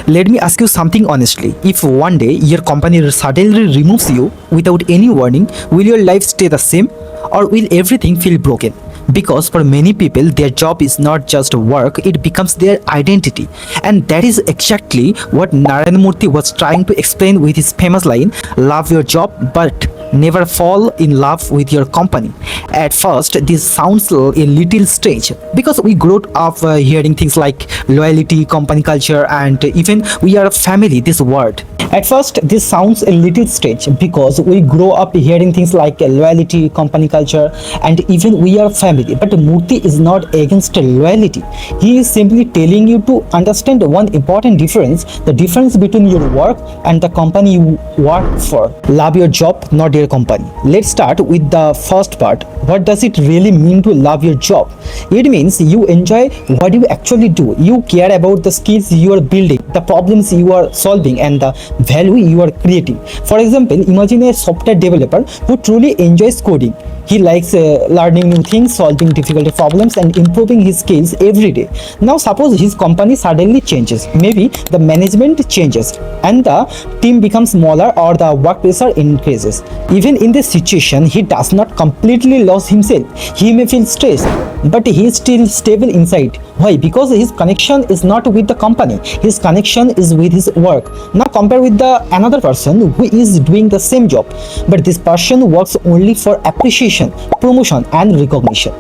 Let me ask you something honestly. If one day your company suddenly removes you without any warning, will your life stay the same or will everything feel broken? Because for many people, their job is not just work, it becomes their identity. And that is exactly what Narayana Murthy was trying to explain with his famous line, love your job, but never fall in love with your company. At first, this sounds a little strange because we grew up hearing things like loyalty, company culture, and even we are a family, this word. At first, this sounds a little strange because we grow up hearing things like loyalty, company culture, and even we are family. But Murthy is not against loyalty. He is simply telling you to understand one important difference, the difference between your work and the company you work for. Love your job, not your company. Let's start with the first part. What does it really mean to love your job? It means you enjoy what you actually do. You care about the skills you are building, the problems you are solving, and the value you are creating. For example, imagine a software developer who truly enjoys coding. He likes learning new things, solving difficult problems, and improving his skills every day. Now, suppose his company suddenly changes. Maybe the management changes and the team becomes smaller or the work pressure increases. Even in this situation, he does not completely lose himself. He may feel stressed, but he is still stable inside. Why? Because his connection is not with the company. His connection is with his work. Now compare with the another person who is doing the same job, but this person works only for appreciation, promotion, and recognition.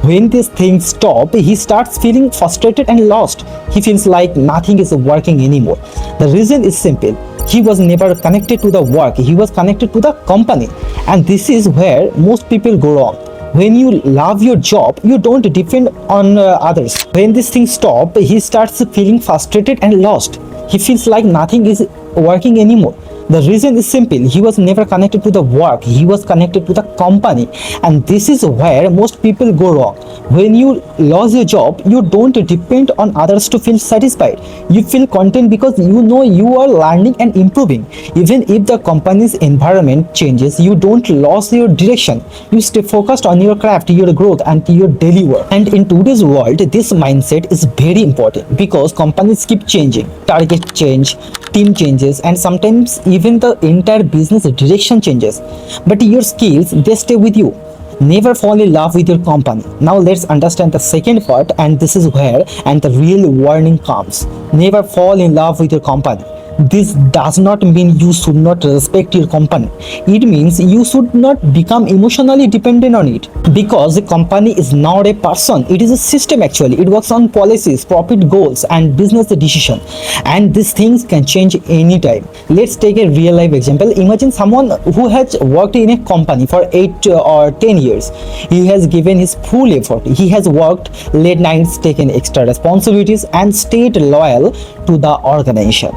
When these things stop, he starts feeling frustrated and lost. He feels like nothing is working anymore. The reason is simple. He was never connected to the work. He was connected to the company. And this is where most people go wrong. When you love your job, you don't depend on others. When these things stop, he starts feeling frustrated and lost. He feels like nothing is working anymore. The reason is simple. He was never connected to the work. He was connected to the company. And this is where most people go wrong. When you lose your job, you don't depend on others to feel satisfied. You feel content because you know you are learning and improving. Even if the company's environment changes, you don't lose your direction. You stay focused on your craft, your growth, and your daily work. And in today's world, this mindset is very important because companies keep changing. Target change, team changes, and sometimes even the entire business direction changes. But your skills, they stay with you. Never fall in love with your company. Now let's understand the second part, and this is where and the real warning comes. Never fall in love with your company. This does not mean you should not respect your company. It means you should not become emotionally dependent on it. Because the company is not a person, it is a system actually. It works on policies, profit goals, and business decision. And these things can change anytime. Let's take a real life example. Imagine someone who has worked in a company for 8 or 10 years. He has given his full effort. He has worked late nights, taken extra responsibilities, and stayed loyal to the organization.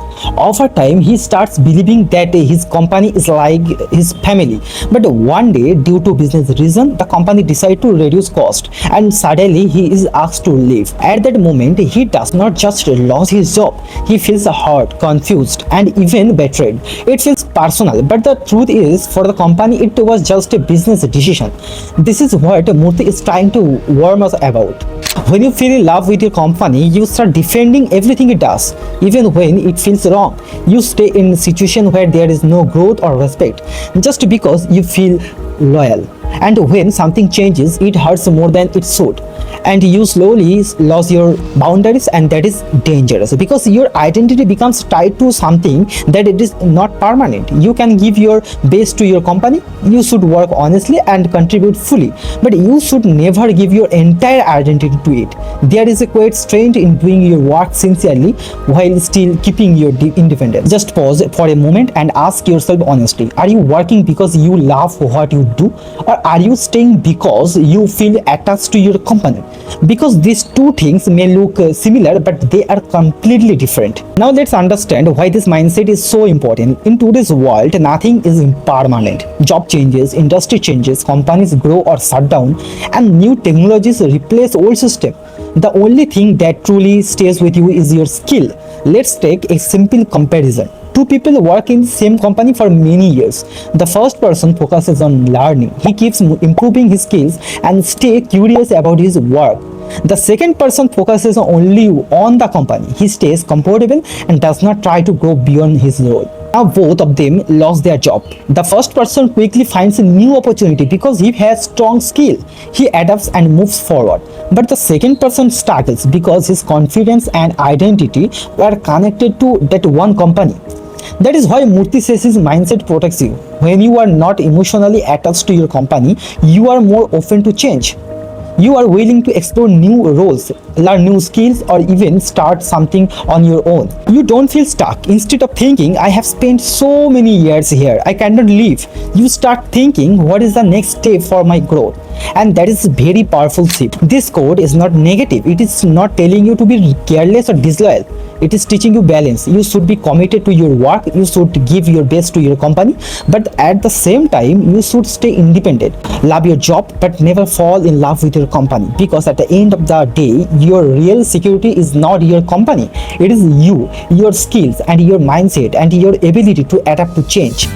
Over time, he starts believing that his company is like his family. But one day, due to business reason, the company decides to reduce cost, and suddenly he is asked to leave. At that moment, he does not just lose his job. He feels hurt, confused, and even betrayed. It feels personal, but the truth is, for the company, it was just a business decision. This is what Murthy is trying to warn us about. When you feel in love with your company, you start defending everything it does, even when it feels wrong. You stay in a situation where there is no growth or respect, just because you feel loyal. And when something changes, it hurts more than it should. And you slowly lose your boundaries, and that is dangerous because your identity becomes tied to something that it is not permanent. You can give your best to your company, you should work honestly and contribute fully, but you should never give your entire identity to it. There is a great strength in doing your work sincerely while still keeping your independence. Just pause for a moment and ask yourself honestly, are you working because you love what you do, or are you staying because you feel attached to your company? Because these two things may look similar, but they are completely different. Now let's understand why this mindset is so important. In today's world, nothing is permanent. Job changes, industry changes, companies grow or shut down, and new technologies replace old systems. The only thing that truly stays with you is your skill. Let's take a simple comparison. Two people work in the same company for many years. The first person focuses on learning. He keeps improving his skills and stay curious about his work. The second person focuses only on the company. He stays comfortable and does not try to grow beyond his role. Now both of them lost their job. The first person quickly finds a new opportunity because he has strong skill. He adapts and moves forward. But the second person struggles because his confidence and identity were connected to that one company. That is why Murthy says his mindset protects you. When you are not emotionally attached to your company, you are more open to change. You are willing to explore new roles, learn new skills, or even start something on your own. You don't feel stuck. Instead of thinking, I have spent so many years here, I cannot leave, you start thinking, what is the next step for my growth? And that is a very powerful shift. This quote is not negative. It is not telling you to be careless or disloyal. It is teaching you balance. You should be committed to your work. You should give your best to your company. But at the same time, you should stay independent. Love your job, but never fall in love with your company. Because at the end of the day, your real security is not your company. It is you, your skills, and your mindset, and your ability to adapt to change.